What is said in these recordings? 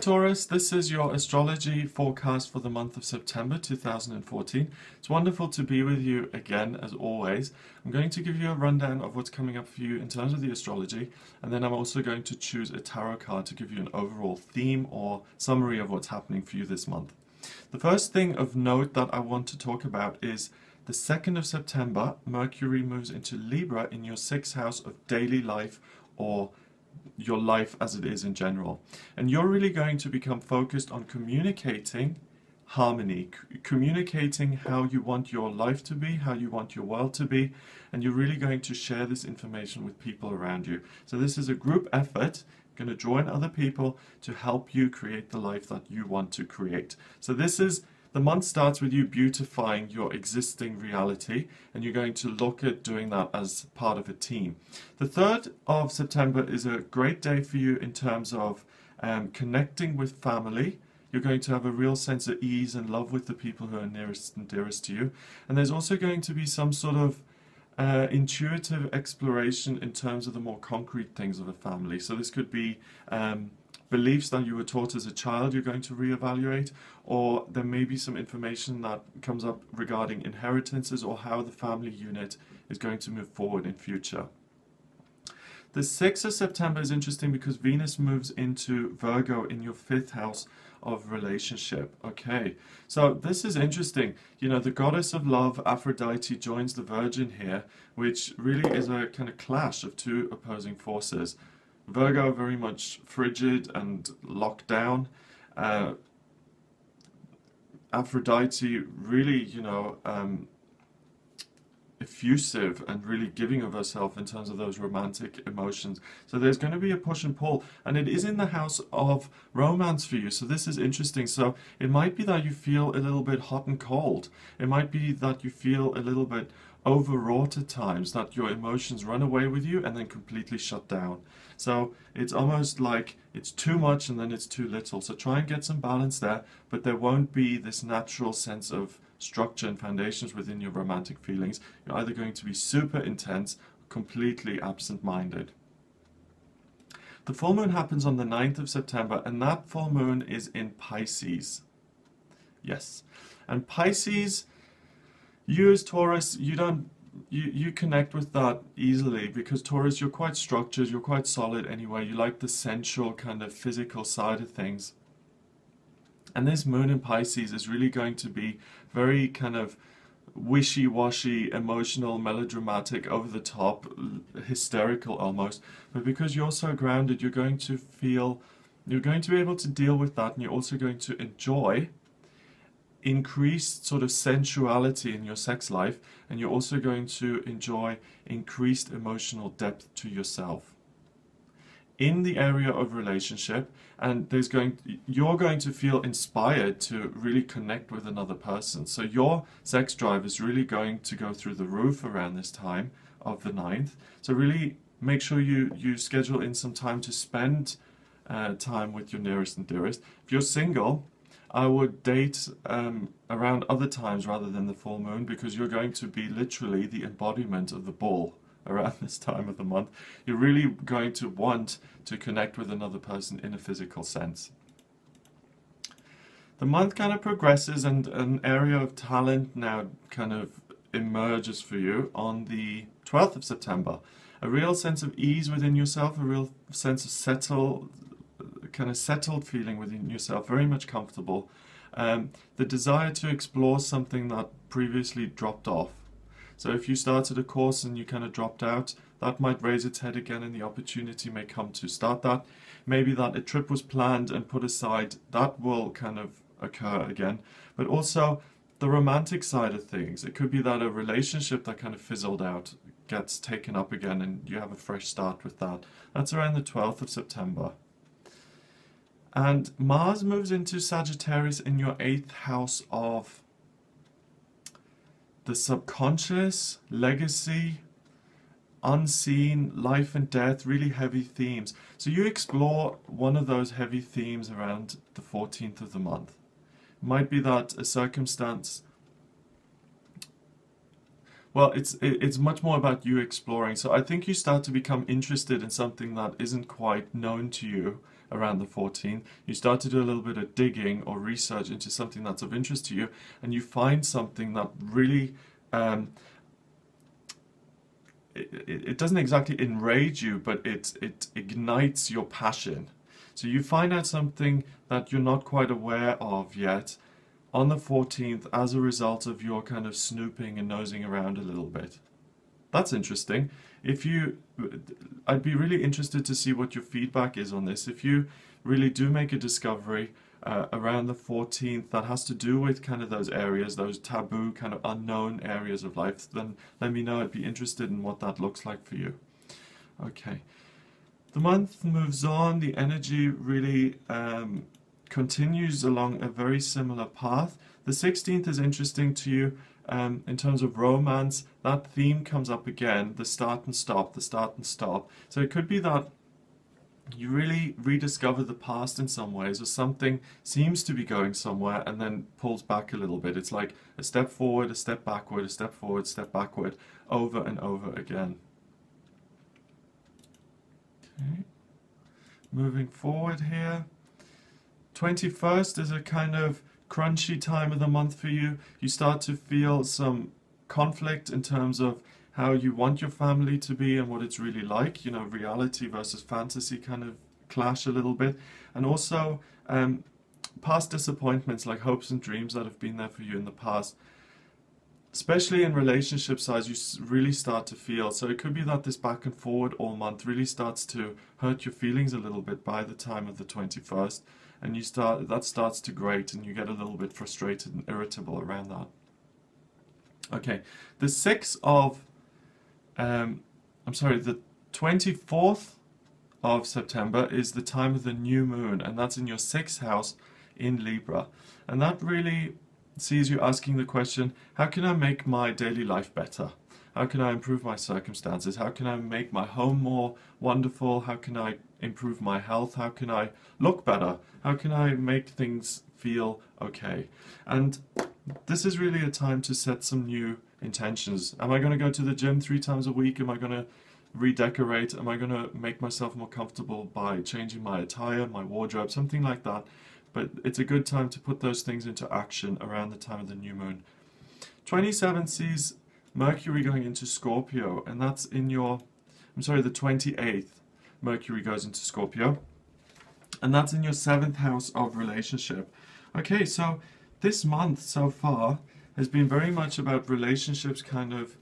Taurus, this is your astrology forecast for the month of September 2014. It's wonderful to be with you again, as always. I'm going to give you a rundown of what's coming up for you in terms of the astrology, and then I'm also going to choose a tarot card to give you an overall theme or summary of what's happening for you this month. The first thing of note that I want to talk about is the 2nd of September, Mercury moves into Libra in your 6th house of daily life, or your life as it is in general. And you're really going to become focused on communicating harmony, communicating how you want your life to be, how you want your world to be, and you're really going to share this information with people around you. So this is a group effort. You're going to join other people to help you create the life that you want to create. So the month starts with you beautifying your existing reality, and you're going to look at doing that as part of a team. The 3rd of September is a great day for you in terms of connecting with family. You're going to have a real sense of ease and love with the people who are nearest and dearest to you. And there's also going to be some sort of intuitive exploration in terms of the more concrete things of a family. So this could be beliefs that you were taught as a child you're going to reevaluate, or there may be some information that comes up regarding inheritances or how the family unit is going to move forward in future. The 6th of September is interesting because Venus moves into Virgo in your 5th house of relationship. Okay, so this is interesting. You know, the goddess of love, Aphrodite, joins the Virgin here, which really is a kind of clash of two opposing forces. Virgo very much frigid and locked down. Aphrodite really, effusive and really giving of herself in terms of those romantic emotions. So there's going to be a push and pull, and it is in the house of romance for you. So this is interesting. So it might be that you feel a little bit hot and cold. It might be that you feel a little bit overwrought at times, that your emotions run away with you and then completely shut down. So it's almost like it's too much and then it's too little. So try and get some balance there, but there won't be this natural sense of structure and foundations within your romantic feelings. You're either going to be super intense, completely absent-minded. The full moon happens on the 9th of September, and that full moon is in Pisces. Yes. And Pisces, you as Taurus, you connect with that easily, because Taurus, you're quite structured, you're quite solid anyway. You like the sensual kind of physical side of things. And this moon in Pisces is really going to be very kind of wishy-washy, emotional, melodramatic, over the top, hysterical almost. But because you're so grounded, you're going to be able to deal with that, and you're also going to enjoy increased sort of sensuality in your sex life, and you're also going to enjoy increased emotional depth to yourself in the area of relationship. And you're going to feel inspired to really connect with another person. So your sex drive is really going to go through the roof around this time of the 9th. So really make sure you schedule in some time to spend time with your nearest and dearest. If you're single, I would date around other times rather than the full moon, because you're going to be literally the embodiment of the bull around this time of the month. You're really going to want to connect with another person in a physical sense. The month kind of progresses, and an area of talent now kind of emerges for you on the 12th of September. A real sense of ease within yourself, a real sense of settled feeling within yourself, very much comfortable. The desire to explore something that previously dropped off. So if you started a course and you kind of dropped out, that might raise its head again, and the opportunity may come to start that. Maybe that a trip was planned and put aside, that will kind of occur again. But also the romantic side of things. It could be that a relationship that kind of fizzled out gets taken up again, and you have a fresh start with that. That's around the 12th of September. And Mars moves into Sagittarius in your 8th house of the subconscious, legacy, unseen, life and death, really heavy themes. So you explore one of those heavy themes around the 14th of the month. It might be that a circumstance, well, it's much more about you exploring. So I think you start to become interested in something that isn't quite known to you, around the 14th. You start to do a little bit of digging or research into something that's of interest to you, and you find something that really it doesn't exactly enrage you, but it ignites your passion. So you find out something that you're not quite aware of yet on the 14th as a result of your kind of snooping and nosing around a little bit. That's interesting. I'd be really interested to see what your feedback is on this. If you really do make a discovery around the 14th that has to do with kind of those areas, those taboo kind of unknown areas of life, then let me know. I'd be interested in what that looks like for you. Okay. The month moves on. The energy really continues along a very similar path. The 16th is interesting to you in terms of romance. That theme comes up again, the start and stop, the start and stop. So it could be that you really rediscover the past in some ways, or something seems to be going somewhere and then pulls back a little bit. It's like a step forward, a step backward, a step forward, step backward, over and over again. Okay. Moving forward here. 21st is a kind of crunchy time of the month for you. You start to feel some conflict in terms of how you want your family to be and what it's really like. You know, reality versus fantasy kind of clash a little bit. And also past disappointments, like hopes and dreams that have been there for you in the past. Especially in relationship sides, you really start to feel. So it could be that this back and forward all month really starts to hurt your feelings a little bit by the time of the 21st. And that starts to grate, and you get a little bit frustrated and irritable around that. Okay, the 24th of September is the time of the new moon, and that's in your 6th house in Libra. And that really sees you asking the question, how can I make my daily life better? How can I improve my circumstances? How can I make my home more wonderful? How can I improve my health? How can I look better? How can I make things feel okay? And this is really a time to set some new intentions. Am I going to go to the gym 3 times a week? Am I going to redecorate? Am I going to make myself more comfortable by changing my attire, my wardrobe, something like that? But it's a good time to put those things into action around the time of the new moon. 27 sees Mercury going into Scorpio, and that's in your, the 28th, Mercury goes into Scorpio, and that's in your 7th house of relationship. Okay, so this month so far has been very much about relationships kind of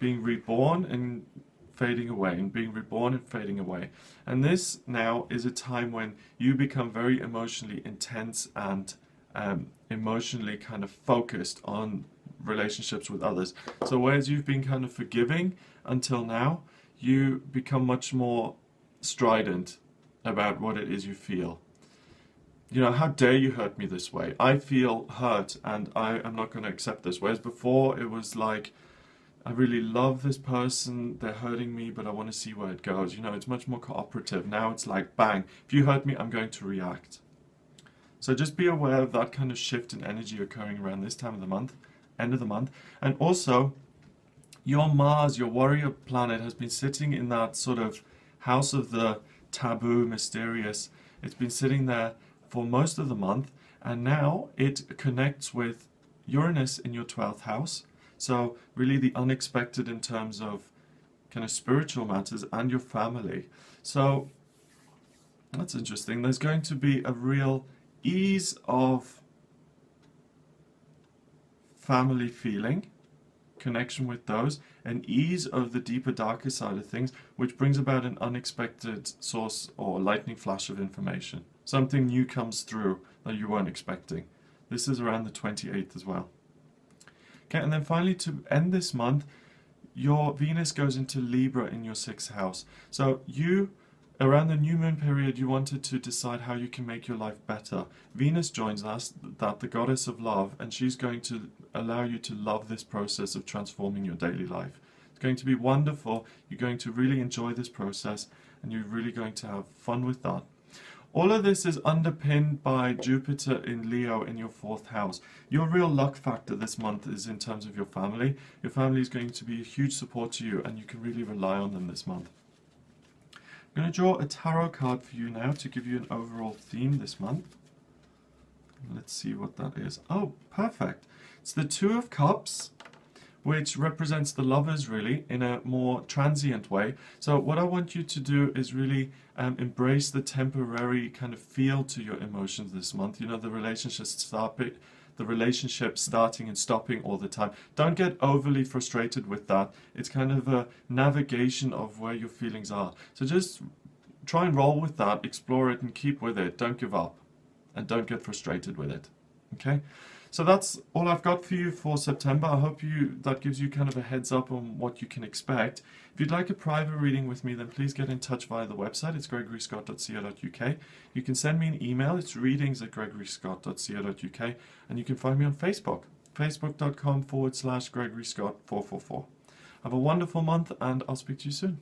being reborn and fading away, and being reborn and fading away. And this now is a time when you become very emotionally intense and emotionally kind of focused on relationships with others. So whereas you've been kind of forgiving until now, you become much more strident about what it is you feel. You know, how dare you hurt me this way? I feel hurt and I am not going to accept this. Whereas before it was like, I really love this person, they're hurting me, but I want to see where it goes. You know, it's much more cooperative. Now it's like, bang, if you hurt me, I'm going to react. So just be aware of that kind of shift in energy occurring around this time of the month, end of the month. And also, your Mars, your warrior planet, has been sitting in that sort of house of the taboo, mysterious. It's been sitting there for most of the month, and now it connects with Uranus in your 12th house. So really the unexpected in terms of kind of spiritual matters and your family. So that's interesting. There's going to be a real ease of family feeling, connection with those, and ease of the deeper, darker side of things, which brings about an unexpected source or lightning flash of information. Something new comes through that you weren't expecting. This is around the 28th as well. Okay, and then finally, to end this month, your Venus goes into Libra in your 6th house. So you, around the new moon period, you wanted to decide how you can make your life better. Venus joins us, that the goddess of love, and she's going to allow you to love this process of transforming your daily life. It's going to be wonderful. You're going to really enjoy this process, and you're really going to have fun with that. All of this is underpinned by Jupiter in Leo in your 4th house. Your real luck factor this month is in terms of your family. Your family is going to be a huge support to you, and you can really rely on them this month. I'm going to draw a tarot card for you now to give you an overall theme this month. Let's see what that is. Oh, perfect. It's the Two of Cups, which represents the lovers really in a more transient way. So what I want you to do is really embrace the temporary kind of feel to your emotions this month. You know, the relationship starting and stopping all the time. Don't get overly frustrated with that. It's kind of a navigation of where your feelings are. So just try and roll with that, explore it and keep with it. Don't give up and don't get frustrated with it. Okay? So that's all I've got for you for September. I hope that gives you kind of a heads up on what you can expect. If you'd like a private reading with me, then please get in touch via the website. It's gregoryscott.co.uk. You can send me an email. It's readings@gregoryscott.co.uk. And you can find me on Facebook, facebook.com/GregoryScott444. Have a wonderful month, and I'll speak to you soon.